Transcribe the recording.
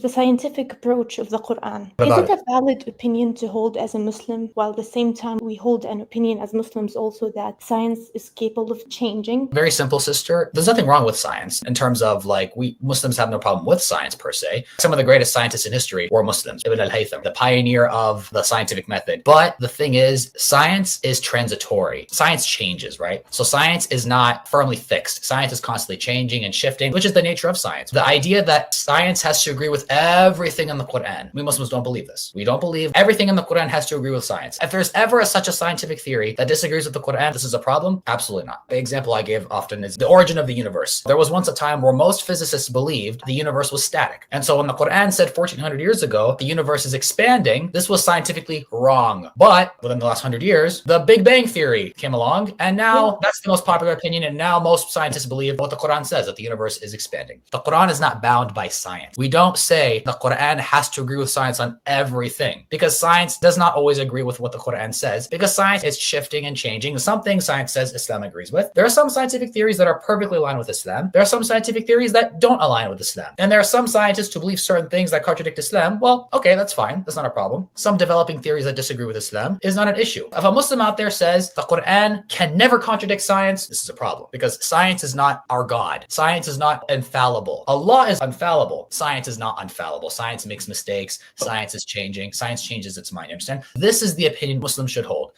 The scientific approach of the Quran. What Is about it a valid opinion to hold as a Muslim, while at the same time we hold an opinion as Muslims also that science is capable of changing? Very simple, sister. There's nothing wrong with science in terms of like we Muslims have no problem with science per se. Some of the greatest scientists in history were Muslims. Ibn al-Haytham, the pioneer of the scientific method. But the thing is, science is transitory. Science changes, right? So science is not firmly fixed. Science is constantly changing and shifting, which is the nature of science. The idea that science has to agree with everything in the Quran. We Muslims don't believe this. We don't believe everything in the Quran has to agree with science. If there's ever such a scientific theory that disagrees with the Quran, this is a problem? Absolutely not. The example I give often is the origin of the universe. There was once a time where most physicists believed the universe was static. And so when the Quran said 1400 years ago, the universe is expanding, this was scientifically wrong. But within the last 100 years, the Big Bang Theory came along, and now that's the most popular opinion. And now most scientists believe what the Quran says, that the universe is expanding. The Quran is not bound by science. We don't say the Quran has to agree with science on everything, because science does not always agree with what the Quran says, because science is shifting and changing. Some things science says Islam agrees with. There are some scientific theories that are perfectly aligned with Islam. There are some scientific theories that don't align with Islam. And there are some scientists who believe certain things that contradict Islam. Well, okay, that's fine. That's not a problem. Some developing theories that disagree with Islam is not an issue. If a Muslim out there says the Quran can never contradict science, this is a problem, because science is not our God. Science is not infallible. Allah is infallible. Science is not infallible. Science makes mistakes. Science is changing. Science changes its mind. You understand? This is the opinion Muslims should hold.